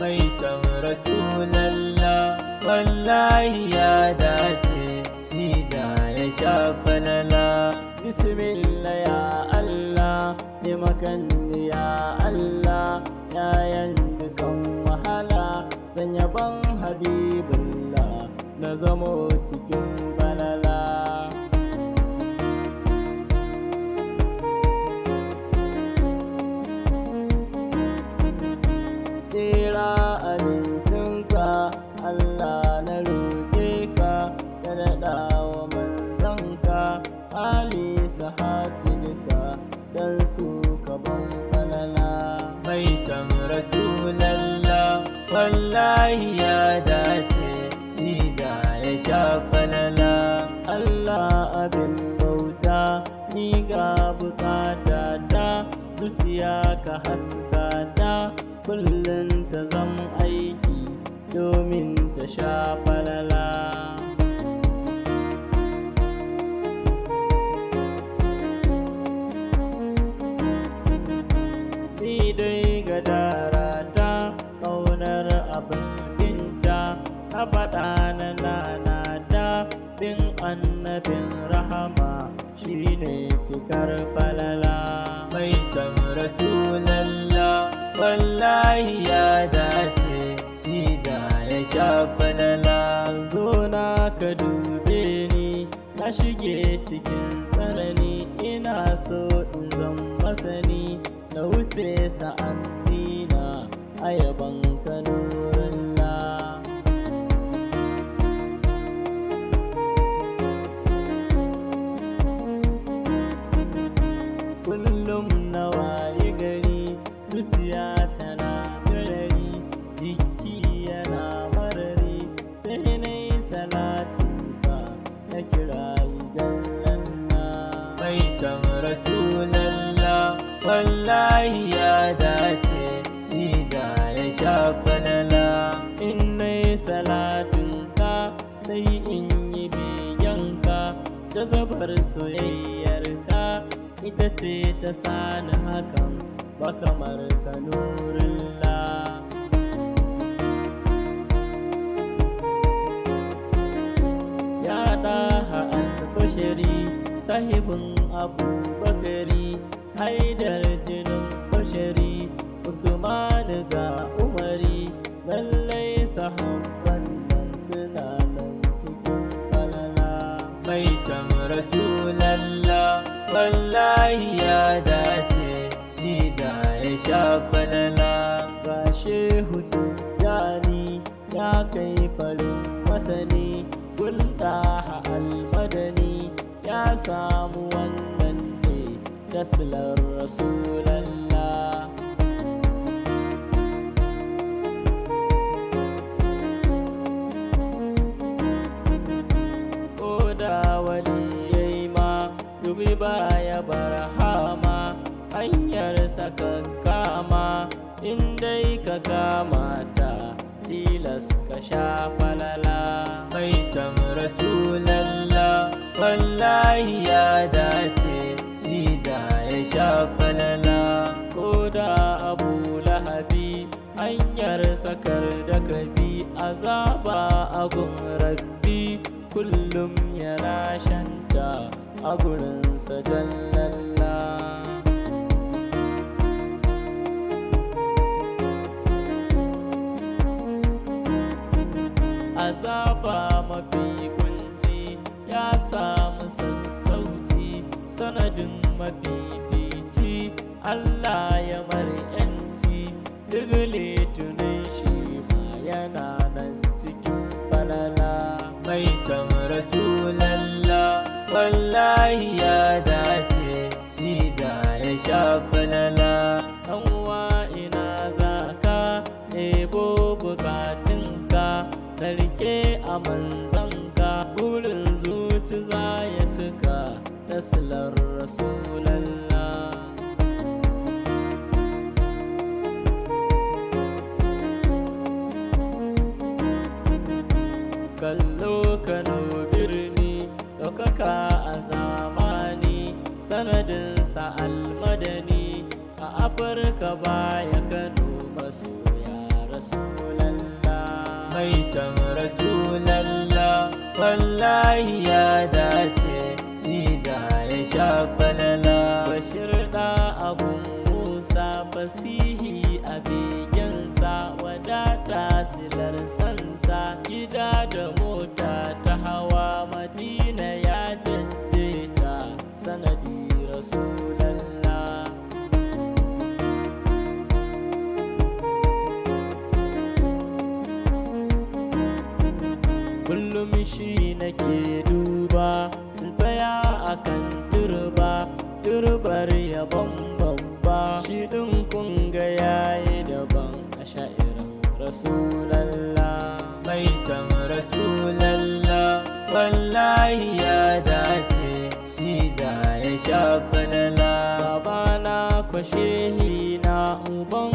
mai san rasulallah wallahi ya dace shi da ya sha falala. Bismillah ya Allah taimakan ya Allah yayan dukan wahala zan yaban habibullah na zamo cikin falala. Tsira amincinka Allah na roƙe ka ka daɗa wa manzanka Ali sahabinka dan su ka ban falala. Mai san rasulallah wallahi ya dace shi da ya sha falala. Allah abin bauta ni ga bukata ta zuciya ka haska ta kullum ta zam aiki domin ta sha falala. Ni dai gadara ta ƙaunar abincinta a faɗa na nanata bin annabin rahama shine cikar falala. Mai san rasulallah wallahi ya dace shi da ya sha falala. Zo na ka dube ni na shige cikin tsanani ina so in zan masani na wuce sa'anni na ayaban ka nurullah. Kullum na wayi gari zuciya tana turari jiki yana marari sai na yi salatinka na kirayi jallanna. Mai san rasulallah wallahi ya dace shi da ya sha falala. In na yi salatinka sai in yi begenka da zabar soyayyarka ita ce ta sani hakan ba kamar ka nurullah. Ya ɗaha al-bashari sahibin abubakari haidar jinin bashari usman ga umari lallai sahabban nan suna nan cikin falala. Mai san rasulallah wallahi ya dace shi da ya sha falala. Ga shehu tijjani ya kai farin masani gulɗaha almadani ya samu wannan ne taslar rasulallah. Koda waliyai ma dubi baya barhama hanyar sakakkama in dai ka kamata tilas ka sha falala. Mai san rasulallah wallahi ya dace shi da ya sha falala. Koda Abu Lahabi hanyar sakar da kabi azaba agun rabbi kullum yana shanta a gurinsa jallalla. Azaba mafi kunci ya samu sassauci sanadin mafifici Allah ya mara yanci duk litinin shi ma yana nan cikin falala. Mai san rasulallah wallahi ya dace shi da ya sha falala. Ina na rike a manzanka, burin zuci za ya cika da silar rasulallah. Kallo Kano birni ɗaukaka a zamani, sanadinsa almadani a Afirka baya Kano masoya rasulallah. Mai san rasulallah wallahi ya dace, shi da ya sha falala. Bashir da abun Musa fasihi a begensa, wadata silar sansa, gida da mota ta hawa Madina ya jajjeta, sanadi rasulallah. Kullum shi nake duba, in tsaya akan turbar yabon babba, shi ɗin kunga yayi daban a sha'irin rasulallah. Mai san rasulallah wallahi ya dace, shi da ya sha falala. Babana kwashehi na uban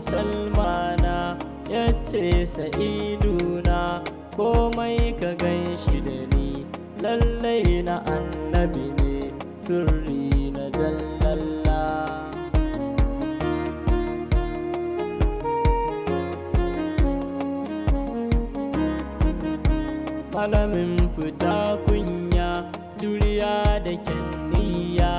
Salmana, yace sa'iduna komai ka gan shi da ni, lallai na annabi ne, sirri na jallalla. Malamin fita kunya, juriya da kyanniya,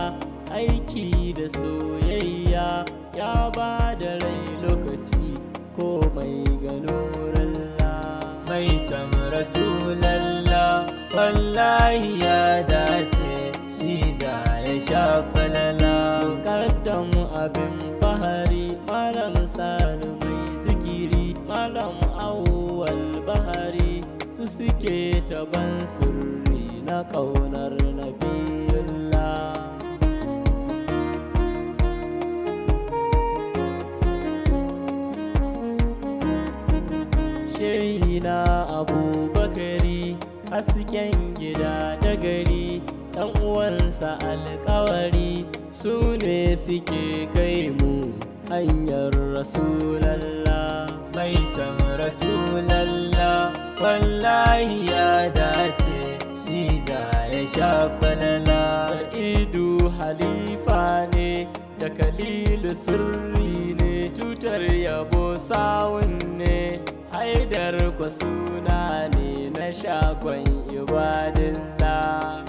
aiki da soyayya, ya ba da rai lokaci komai ga nurallah. Mai san rasulallah wallahi ya dace, shi da ya sha falala. Mukaddam abin fahari, malam Sani mai zikiri, malam Awwal Bahari, su suke taban sirri na ƙaunar nabiyullah. Shehina Abubakari, hasken gida da gari, ɗan uwansa alƙawari, su ne suke kai mu hanyar rasulallah. Mai san rasulallah wallahi ya dace, shi da ya sha falala. Sa'idu halifa ne da Kalilu sirri ne, tutar yabo sawun ne, Haidar kwa suna ne na shagon ibadillah.